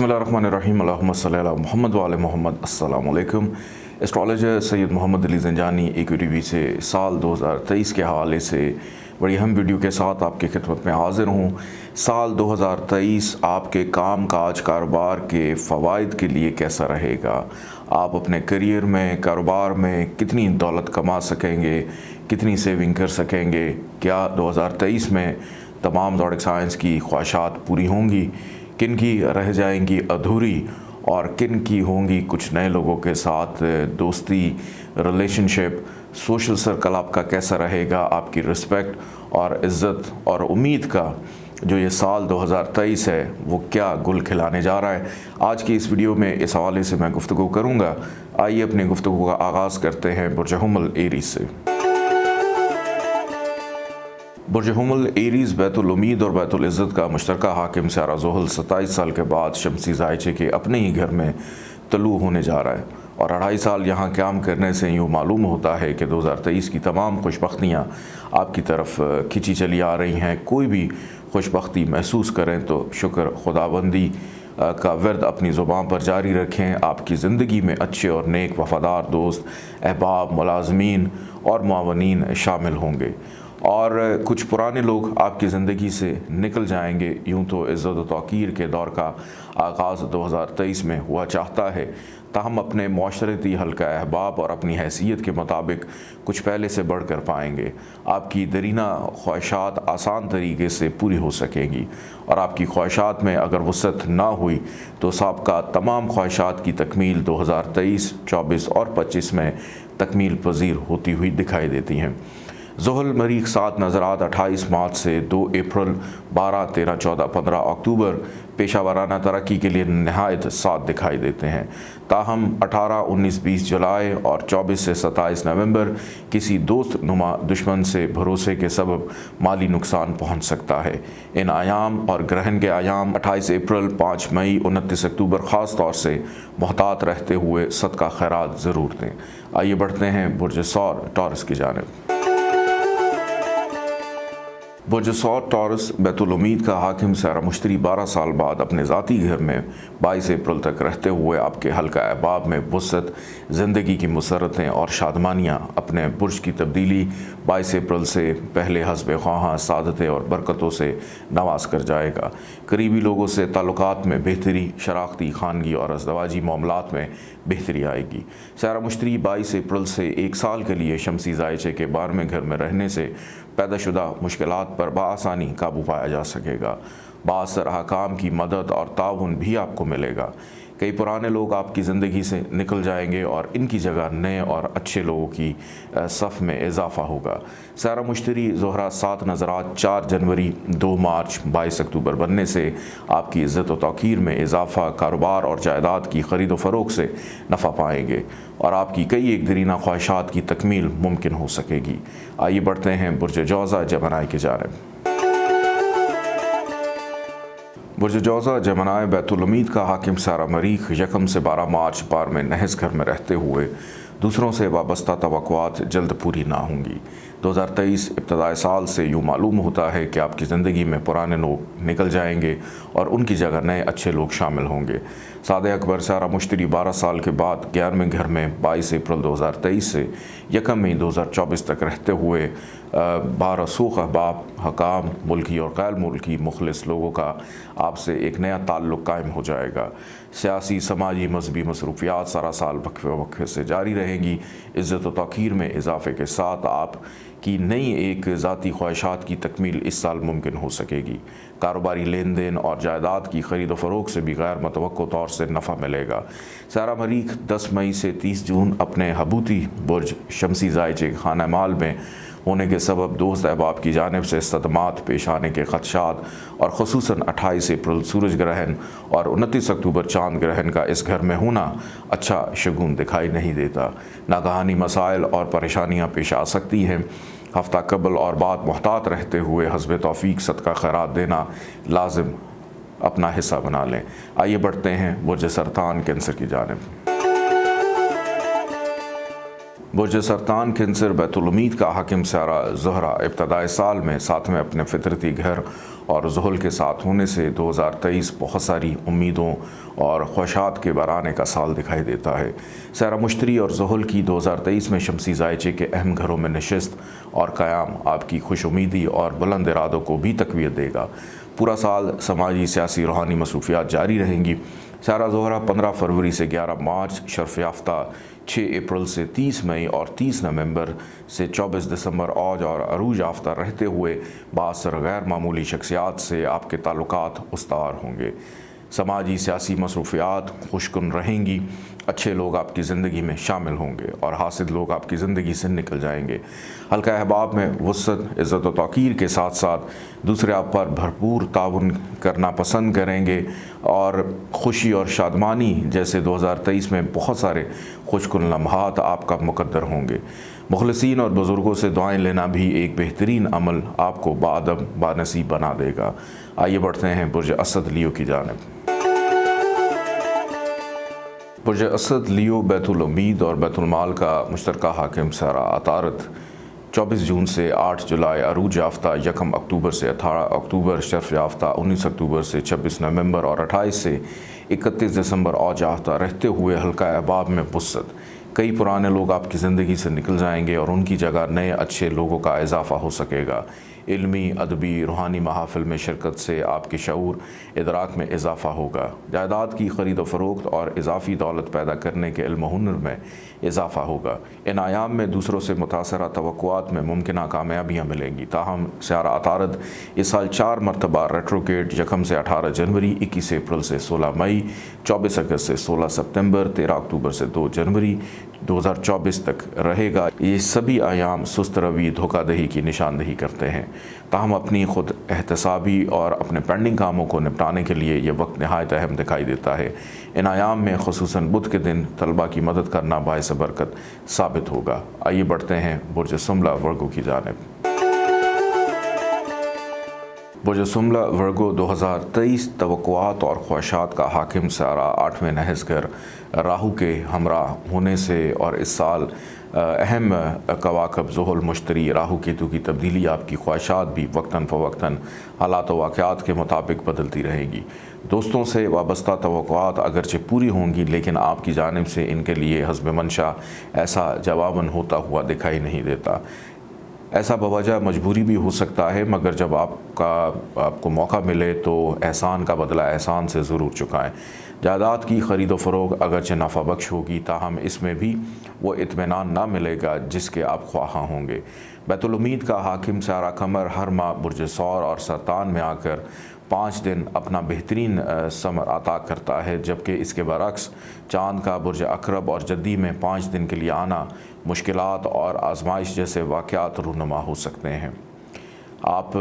बिस्मिल्लाहिर्रहमानिर्रहीम अल्लाहुम्मा सल्ली अला मुहम्मद व आले मोहम्मद। अस्सलाम वालेकुम। Astrologer Syed Mohammad Ali Zanjani EQ TV से साल 2023 के हवाले से बड़ी अहम वीडियो के साथ आपकी खिदमत में हाज़िर हूँ। साल 2023 आपके काम काज कारोबार के फ़वाइद के लिए कैसा रहेगा? आप अपने करियर में, कारोबार में कितनी दौलत कमा सकेंगे, कितनी सेविंग कर सकेंगे? क्या 2023 में तमाम ज़ोडिक साइंस की ख्वाहिशात पूरी होंगी? किन की रह जाएंगी अधूरी और किन की होंगी कुछ नए लोगों के साथ दोस्ती, रिलेशनशिप, सोशल सर्कल आपका कैसा रहेगा? आपकी रिस्पेक्ट और इज़्ज़त और उम्मीद का जो ये साल 2023 है वो क्या गुल खिलाने जा रहा है? आज की इस वीडियो में इस हवाले से मैं गुफ्तगू करूँगा। आइए अपनी गुफ्तगू का आगाज़ करते हैं बुर्ज हुमल एरीज़ से। बुर्ज हुमल एरीज़ बैतुल उम्मीद और बैतुल इज़्ज़त का मुश्तरका हाकिम सियारा ज़ुहल 27 साल के बाद शमसी ज़ायचे के अपने ही घर में तलू होने जा रहा है और 2.5 साल यहाँ क़याम करने से यूँ मालूम होता है कि 2023 की तमाम खुशबख्तियाँ आपकी तरफ खिंची चली आ रही हैं। कोई भी खुशबख्ती महसूस करें तो शुक्र खुदाबंदी का वर्द अपनी ज़ुबान पर जारी रखें। आपकी ज़िंदगी में अच्छे और नेक वफ़ादार दोस्त, अहबाब, मुलाज़मीन और मुआवनीन शामिल होंगे और कुछ पुराने लोग आपकी ज़िंदगी से निकल जाएंगे। यूँ तो इज़्ज़त व तौक़ीर के दौर का आगाज़ 2023 में हुआ चाहता है, ताहम अपने माशरती हल्का अहबाब और अपनी हैसियत के मुताबिक कुछ पहले से बढ़ कर पाएंगे। आपकी दरीना ख्वाहिशात आसान तरीके से पूरी हो सकेंगी और आपकी ख्वाहिशात में अगर वसअत ना हुई तो साबका तमाम ख्वाहिशात की तकमील 2023, 24 और 25 में तकमील पजीर होती हुई दिखाई देती हैं। ज़ुहल मरीख 7 नज़रात 28 मार्च से 2 अप्रैल, 12, 13, 14, 15 अक्टूबर पेशा वाराना तरक्की के लिए नहायत साथ दिखाई देते हैं। ताहम 18, 19, 20 जुलाई और 24 से 27 नवंबर किसी दोस्त नुमा दुश्मन से भरोसे के सबब माली नुकसान पहुंच सकता है। इन आयाम और ग्रहण के आयाम 28 अप्रैल, 5 मई, 29 अक्टूबर ख़ास तौर से मोहतात रहते हुए सदका खैरात ज़रूर दें। आइए बढ़ते हैं बुर्ज सौर टॉरस की जानिब। बुर्ज सौर टॉरस बैतुल उम्मीद का हाकिम सियारा मुश्तरी 12 साल बाद अपने ज़ाती घर में 22 अप्रैल तक रहते हुए आपके हल्का अहबाब में वुसअत, ज़िंदगी की मुसरतें और शादमानियाँ अपने बुर्ज की तब्दीली 22 अप्रैल से पहले हस्ब ख्वाहां सादतें और बरकतों से नवाज कर जाएगा। करीबी लोगों से ताल्लुकात में बेहतरी, शराख्ती, खानगी और अज़दवाजी मामलात में बेहतरी आएगी। सियारा मुश्तरी 22 अप्रैल से 1 साल के लिए शमसी ज़ायचे के 12वें घर में रहने से पैदाशुदा मुश्किलात पर बआसानी काबू पाया जा सकेगा। बाअसर अहकाम की मदद और ताउन भी आपको मिलेगा। कई पुराने लोग आपकी ज़िंदगी से निकल जाएंगे और इनकी जगह नए और अच्छे लोगों की सफ़ में इजाफ़ा होगा। सियारा मुश्तरी ज़ोहरा 7 नज़रात 4 जनवरी, 2 मार्च, 22 अक्टूबर बनने से आपकी इज़्ज़त व तौक़ीर में इजाफ़ा, कारोबार और जायदाद की ख़रीद व फ़रोख्त से नफ़ा पाएंगे और आपकी कई एक दरीना ख्वाहिशात की तकमील मुमकिन हो सकेगी। आइए बढ़ते हैं बुर्ज जौज़ा जमनाई की जानिब। बुर्ज जौज़ा जमनाई बैतुल उम्मीद का हाकिम सियारा मरीख 1 से 12 मार्च बार में नहस घर में रहते हुए दूसरों से वाबस्ता तवक्कुआत जल्द पूरी ना होंगी। 2023 इब्तदाई साल से यूँ मालूम होता है कि आपकी ज़िंदगी में पुराने लोग निकल जाएंगे और उनकी जगह नए अच्छे लोग शामिल होंगे। सादे अकबर सियारा मुश्तरी 12 साल के बाद 11वें घर में 22 अप्रैल 2023 से 1 मई 2024 तक रहते हुए 12 सूख अहबाब, हकाम, मुल्की और गैर मुल्की मुखलिस लोगों का आपसे एक नया ताल्लुक़ कायम हो जाएगा। सियासी, समाजी, मजहबी मसरूफियात सारा साल वक्फे वक्फे से जारी रहेंगी। इज़्ज़त व तौक़ीर में इजाफ़े के साथ आप की नई एक ज़ाती ख्वाहिशात की तकमील इस साल मुमकिन हो सकेगी। कारोबारी लेन देन और जायदाद की ख़रीद व फ़रोख्त से भी गैर मुतवक्को तौर से नफ़ा मिलेगा। सियारा मरीख 10 मई से 30 जून अपने हबूती बुर्ज शमसी ज़ायचे खाना माल में होने के सबब दोस्त अहबाब की जानिब से सदमात पेश आने के ख़दशात और ख़ुसूसन 28 अप्रैल सूरज ग्रहण और 29 अक्टूबर चाँद ग्रहण का इस घर में होना अच्छा शगुन दिखाई नहीं देता। नागहानी मसाइल और परेशानियाँ पेश आ सकती हैं। हफ्ता कबल और बाद मोहतात रहते हुए हस्ब तौफीक सदका खैरात देना लाजिम अपना हिस्सा बना लें। आइए बढ़ते हैं बुर्ज सरतान कैंसर की जानिब। बुर्ज सरतान कैंसर बैतुल उम्मीद का हाकिम सारा ज़हरा इब्तदाई साल में साथ में अपने फितरती घर और ज़ुहल के साथ होने से 2023 बहुत सारी उम्मीदों और ख्वाहिशात के बराने का साल दिखाई देता है। सारा मुश्तरी और ज़ुहल की 2023 में शमसी ज़ायचे के अहम घरों में नशिस्त और क़याम आपकी खुश उम्मीदी और बुलंद इरादों को भी तक़वियत देगा। पूरा साल समाजी सियासी रूहानी मसरूफियात जारी रहेंगी। सारा ज़ोहरा 15 फरवरी से 11 मार्च, शर्फ याफ्ता 6 अप्रैल से 30 मई और 30 नवंबर से 24 दिसंबर औज और अरूज याफ्ता रहते हुए बासर गैर मामूली शख्सियात से आपके ताल्लुकात उस्तार होंगे। समाजी सियासी मसरूफियात खुशकुन रहेंगी, अच्छे लोग आपकी ज़िंदगी में शामिल होंगे और हासिद लोग आपकी ज़िंदगी से निकल जाएंगे। हल्का अहबाब में वुसअत, इज़्ज़त व तौक़ीर के साथ साथ दूसरे आप पर भरपूर ताउन करना पसंद करेंगे और खुशी और शादमानी जैसे 2023 में बहुत सारे खुशकुन लम्हात आपका मुक़द्दर होंगे। मुखलिसीन और बुज़ुर्गों से दुआएं लेना भी एक बेहतरीन अमल आपको बादब बानसीब बना देगा। आइए बढ़ते हैं बुर्ज असद लियो की जानिब। बुर्ज असद लियो बैतुल उम्मीद और बैतुल माल का मुश्तरका हाकिम सारा अतारत 24 जून से 8 जुलाई, अरूज याफ्ता 1 अक्टूबर से 18 अक्टूबर, शर्फ याफ्ता 19 अक्टूबर से 26 नवंबर और 28 से 31 दिसंबर औज याफ्ता रहते हुए हल्का अहबाब में वुसअत। कई पुराने लोग आपकी ज़िंदगी से निकल जाएंगे और उनकी जगह नए अच्छे लोगों का इजाफ़ा हो सकेगा। इल्मी, अदबी, रूहानी महाफिल में शिरकत से आपके शऊर इदराक में इजाफ़ा होगा। जायदाद की ख़रीद व फ़रोख्त और इजाफ़ी दौलत पैदा करने के इल्म हुनर में इजाफ़ा होगा। इन आयाम में दूसरों से मुतासरा तवक्कुआत में मुमकिन कामयाबियाँ मिलेंगी। ताहम सारा अतारद इस साल 4 मरतबा रेट्रोगेट 1 से 18 जनवरी, 21 अप्रैल से 16 मई, 24 अगस्त से 16 सितंबर, 13 अक्टूबर से 2 जनवरी 2024 तक रहेगा। ये सभी आयाम सुस्त रवी, धोखादही की निशानदही करते हैं। ताहम अपनी खुद एहतसाबी और अपने पेंडिंग कामों को निपटाने के लिए ये वक्त नहायत अहम दिखाई देता है। इन आयाम में खुसूसन बुध के दिन तलबा की मदद करना बाइस बरकत साबित होगा। आइए बढ़ते हैं बुर्ज सुमला वर्गो की जानिब। बुर्ज सुमला वर्गो 2023 तवक्कुआत और ख्वाहिशात का हाकिम सारा 8वें नहस घर राहु के हमरा होने से और इस साल अहम कवाकब ज़ुहल, मुश्तरी, राहु केतु की तब्दीली आपकी ख्वाहिशात भी वक्तन फ़वक्तन हालात व वाक़यात के मुताबिक बदलती रहेगी। दोस्तों से वाबस्ता तवक्कुआत अगरचे पूरी होंगी लेकिन आपकी जानिब से इनके लिए हस्ब मंशा ऐसा जवाबन होता हुआ दिखाई नहीं देता। ऐसा बवजह मजबूरी भी हो सकता है, मगर जब आपको मौका मिले तो एहसान का बदला एहसान से ज़रूर चुकाएं। जायदाद की ख़रीद व फ़रोग़ अगरचे नफ़ा बख्श होगी, ताहम इसमें भी वो इत्मीनान ना मिलेगा जिसके आप ख्वाहां होंगे। बैतुल उम्मीद का हाकिम सारा कमर हर माह बुर्ज सौर और सरतान में आकर 5 दिन अपना बेहतरीन समर अता करता है, जबकि इसके बरक्स चाँद का बुर्ज अकरब और जद्दी में 5 दिन के लिए आना मुश्किलात और आजमाइश जैसे वाक़यात रूनुमा हो सकते हैं। आप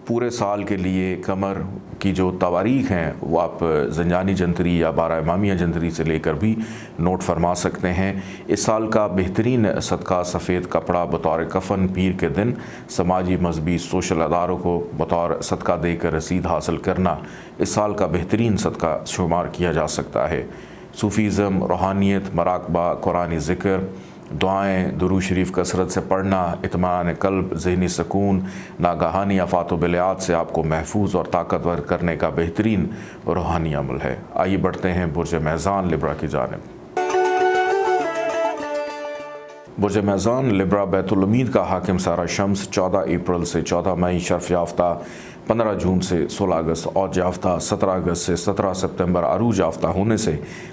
पूरे साल के लिए कमर की जो तवारीख़ हैं वो आप ज़ंजानी जंतरी या 12 इमामिया जंतरी से लेकर भी नोट फरमा सकते हैं। इस साल का बेहतरीन सदका सफ़ेद कपड़ा बतौर कफ़न पीर के दिन समाजी, मजहबी, सोशल अदारों को बतौर सदका देकर रसीद हासिल करना इस साल का बेहतरीन सदका शुमार किया जा सकता है। सूफ़ीज़म, रूहानियत, मराकबा, कुरानी ज़िक्र, दुआएँ, दुरूद शरीफ कसरत से पढ़ना, इत्मीनान क़ल्ब, ज़हनी सुकून, नागहानी आफ़ात व बलायात से आपको महफूज और ताकतवर करने का बेहतरीन रूहानी अमल है। आइए बढ़ते हैं बुर्ज मेज़ान लिब्रा की जानिब। बुर्ज मेज़ान लिब्रा बैतुल उम्मीद का हाकिम सारा शम्स 14 अप्रैल से 14 मई, शर्फ याफ्ता 15 जून से 16 अगस्त, औज याफ्ता 17 अगस्त से 17 सितंबर, अरूज याफ्ता होने से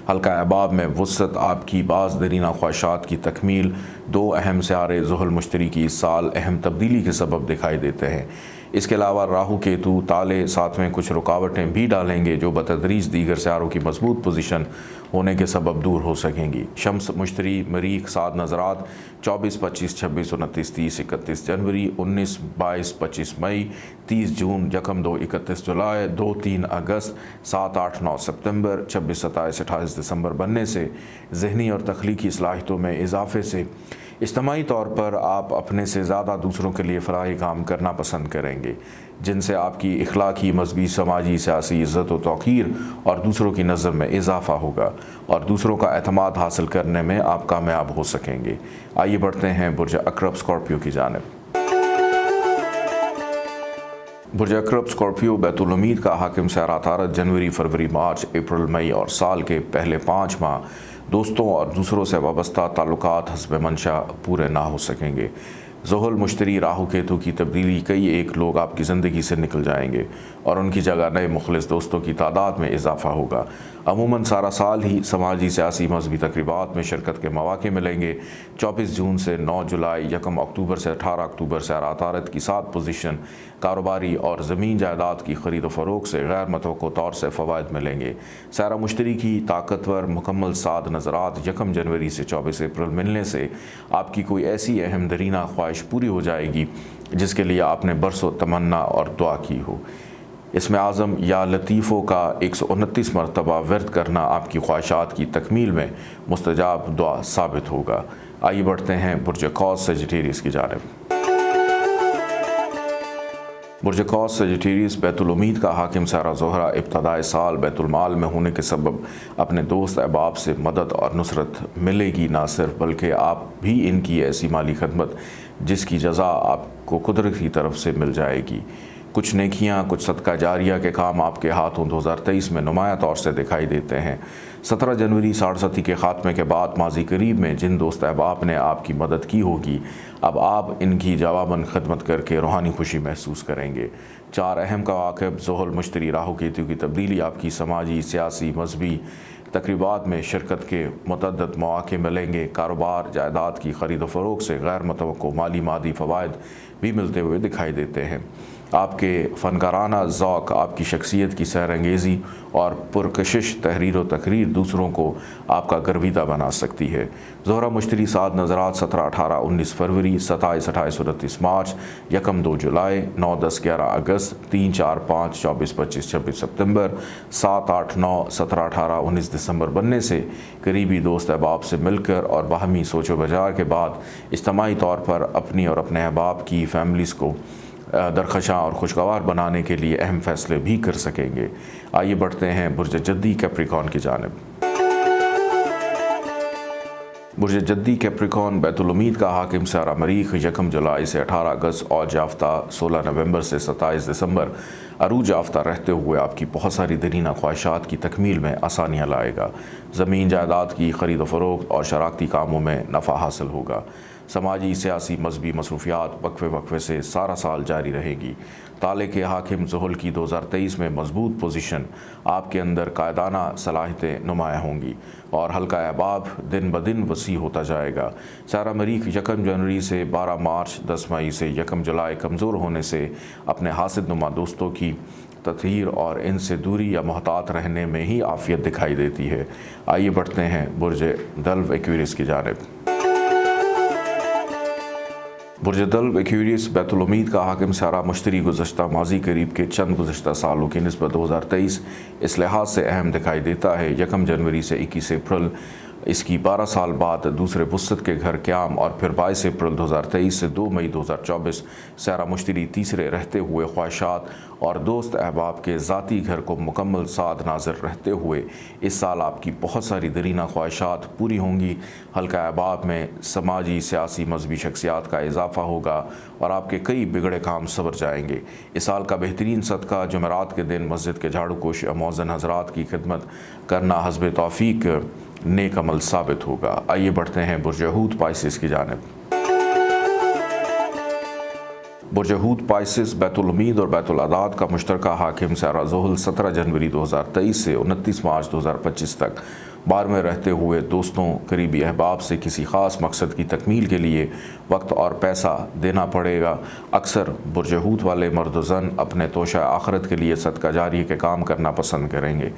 हल्का अहबाब में वुसअत आपकी बाज़ दरीना ख्वाहिशात की तकमील। 2 अहम सियारे ज़ुहल, मुश्तरी की इस साल अहम तब्दीली के सबब दिखाई देते हैं। इसके अलावा राहु केतु ताले साथ में कुछ रुकावटें भी डालेंगे जो बतदरीज दीगर सियारों की मजबूत पोजीशन होने के सबब दूर हो सकेंगी। शम्स, मुश्तरी, मरीख, साद नज़रात 24, 25, 26, 29, 30, 31 जनवरी, 19, 22, 25 मई, 30 जून, 1, 2, 31 जुलाई, 2, 3 अगस्त, 7, 8, 9 सितंबर, 26, 27, 28 दिसंबर बनने से ज़हनी और तख्लीकी सलाहियतों में इजाफे से اجتماعی طور پر آپ اپنے سے زیادہ دوسروں کے لیے فلاحی کام کرنا پسند کریں گے، جن سے آپ کی اخلاقی، مذہبی، سماجی، سیاسی عزت و توقیر اور دوسروں کی نظر میں اضافہ ہوگا اور دوسروں کا اعتماد حاصل کرنے میں آپ کامیاب ہو سکیں گے۔ آئیے بڑھتے ہیں برج عقرب اسکارپیو کی جانب۔ برج عقرب اسکارپیو بیت الامید کا حاکم سیارہ عطارد جنوری، فروری، مارچ، اپریل، مئی اور سال کے پہلے 5 ماہ دوستوں اور دوسروں سے وابستہ تعلقات حسب منشا پورے نہ ہو سکیں گے۔ زحل، مشتری، راہو کیتو کی تبدیلی، کئی ایک لوگ آپ کی زندگی سے نکل جائیں گے اور ان کی جگہ نئے مخلص دوستوں کی تعداد میں اضافہ ہوگا۔ عموماً سارا سال ہی سماجی، سیاسی، مذہبی تقریبات میں شرکت کے مواقع ملیں گے۔ 24 جون سے 9 جولائی، 1 اکتوبر سے 18 اکتوبر سیارہ عطارد کی 7 پوزیشن کاروباری اور زمین جائیداد کی خرید و فروخت سے غیر متوقع طور سے فوائد ملیں گے۔ سیارہ مشتری کی طاقتور مکمل سعد نظرات 1 جنوری سے 24 اپریل ملنے سے آپ کی کوئی ایسی اہم ترین خواہش پوری ہو جائے گی جس کے لیے آپ نے برسوں تمنا اور دعا کی ہو۔ اسم اعظم یا لطیفوں کا 129 مرتبہ ورد کرنا آپ کی خواہشات کی تکمیل میں مستجاب دعا ثابت ہوگا۔ آئیے بڑھتے ہیں برج قوس سیجیٹیریس کی جانب۔ برج قوس سیجیٹیریس بیت الامید کا حاکم سیارہ زہرہ ابتدائے سال بیت المال میں ہونے کے سبب اپنے دوست احباب سے مدد اور نصرت ملے گی، نہ صرف بلکہ آپ بھی ان کی ایسی مالی خدمت جس کی جزا آپ کو قدرت کی طرف سے مل جائے گی۔ کچھ نیکیاں، کچھ صدقہ جاریہ کے کام آپ کے ہاتھوں 2023 میں نمایاں طور سے دکھائی دیتے ہیں۔ 17 جنوری 67 کے خاتمے کے بعد ماضی قریب میں جن دوست احباب نے آپ کی مدد کی ہوگی، اب آپ ان کی جواباً خدمت کر کے روحانی خوشی محسوس کریں گے۔ 4 اہم کواکب زحل، مشتری، راہو کیتو کی تبدیلی آپ کی سماجی، سیاسی، مذہبی تقریبات میں شرکت کے متعدد مواقع ملیں گے۔ کاروبار، جائیداد کی خرید و فروخت سے غیر متوقع مالی مادی فوائد بھی ملتے ہوئے دکھائی دیتے ہیں۔ آپ کے فنکارانہ ذوق، آپ کی شخصیت کی سحر انگیزی اور پرکشش تحریر و تقریر دوسروں کو آپ کا گرویدہ بنا سکتی ہے۔ زہرہ مشتری سعد نظرات 17، 18، 19 فروری، 27، 28، 29 مارچ، 1، 2 جولائی، 9، 10، 11 اگست، 3، 4، 5، 24، 25، 26 ستمبر، 7، 8، 9، 17، 18، 19 دسمبر بننے سے قریبی دوست احباب سے مل کر اور باہمی سوچ و بچار کے بعد اجتماعی طور پر اپنی اور اپنے احباب کی فیملیز کو درخشاں اور خوشگوار بنانے کے لیے اہم فیصلے بھی کر سکیں گے۔ آئیے بڑھتے ہیں برج جدی کیپریکارن کی جانب۔ برج جدی کیپریکارن بیت الامید کا حاکم سیارہ مریخ 1 جولائی سے 18 اگست اوج یافتہ، 16 نومبر سے 27 دسمبر عروج یافتہ رہتے ہوئے آپ کی بہت ساری دیرینہ خواہشات کی تکمیل میں آسانیاں لائے گا۔ زمین جائیداد کی خرید و فروخت اور شراکتی کاموں میں نفع حاصل ہوگا۔ سماجی، سیاسی، مذہبی مصروفیات وقفے سے سارا سال جاری رہے گی۔ تالے کے حاکم زحل کی 2023 میں مضبوط پوزیشن آپ کے اندر قائدانہ صلاحیتیں نمایاں ہوں گی اور حلقہ احباب دن بدن وسیع ہوتا جائے گا۔ سیارہ مریخ 1 جنوری سے 12 مارچ، 10 مئی سے 1 جولائی کمزور ہونے سے اپنے حاسد نما دوستوں کی تطہیر اور ان سے دوری یا محتاط رہنے میں ہی عافیت دکھائی دیتی ہے۔ آئیے بڑھتے ہیں برج دلو ایکویریس کی جانب۔ برج دلو ایکویریس بیت الامید کا حاکم سیارہ مشتری گزشتہ ماضی قریب کے چند گزشتہ سالوں کی نسبت 2023 اس لحاظ سے اہم دکھائی دیتا ہے۔ 1 جنوری سے 21 اپریل اس کی 12 سال بعد دوسرے وسط کے گھر قیام اور پھر 22 اپریل 2023 سے 2 مئی 2024 سیارہ مشتری تیسرے رہتے ہوئے خواہشات اور دوست احباب کے ذاتی گھر کو مکمل سعد ناظر رہتے ہوئے اس سال آپ کی بہت ساری دیرینہ خواہشات پوری ہوں گی۔ حلقہ احباب میں سماجی، سیاسی، مذہبی شخصیات کا اضافہ ہوگا اور آپ کے کئی بگڑے کام سنور جائیں گے۔ اس سال کا بہترین صدقہ جمعرات کے دن مسجد کے جھاڑو کوش یا مؤذن حضرات کی خدمت کرنا حسب توفیق نیک عمل ثابت ہوگا۔ آئیے بڑھتے ہیں برج حوت پائسس کی جانب۔ برج حوت پائسس بیت الامید اور بیت العداد کا مشترکہ حاکم سیارہ زحل 17 جنوری 2023 سے 29 مارچ 2025 تک بار میں رہتے ہوئے دوستوں، قریبی احباب سے کسی خاص مقصد کی تکمیل کے لیے وقت اور پیسہ دینا پڑے گا۔ اکثر برج حوت والے مرد و زن اپنے توشہ آخرت کے لیے صدقہ جاریہ کے کام کرنا پسند کریں گے۔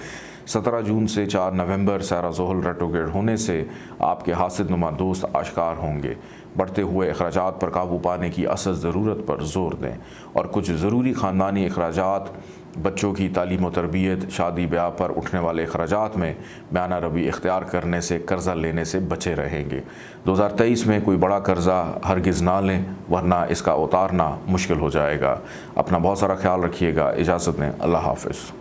17 جون سے 4 نومبر سیارہ زحل ریٹروگریڈ ہونے سے آپ کے حاسد نما دوست آشکار ہوں گے۔ بڑھتے ہوئے اخراجات پر قابو پانے کی اصل ضرورت پر زور دیں اور کچھ ضروری خاندانی اخراجات، بچوں کی تعلیم و تربیت، شادی بیاہ پر اٹھنے والے اخراجات میں میانہ روی اختیار کرنے سے قرضہ لینے سے بچے رہیں گے۔ 2023 میں کوئی بڑا قرضہ ہرگز نہ لیں ورنہ اس کا اتارنا مشکل ہو جائے گا۔ اپنا بہت سارا خیال رکھیے گا، اجازت دیں، اللہ حافظ۔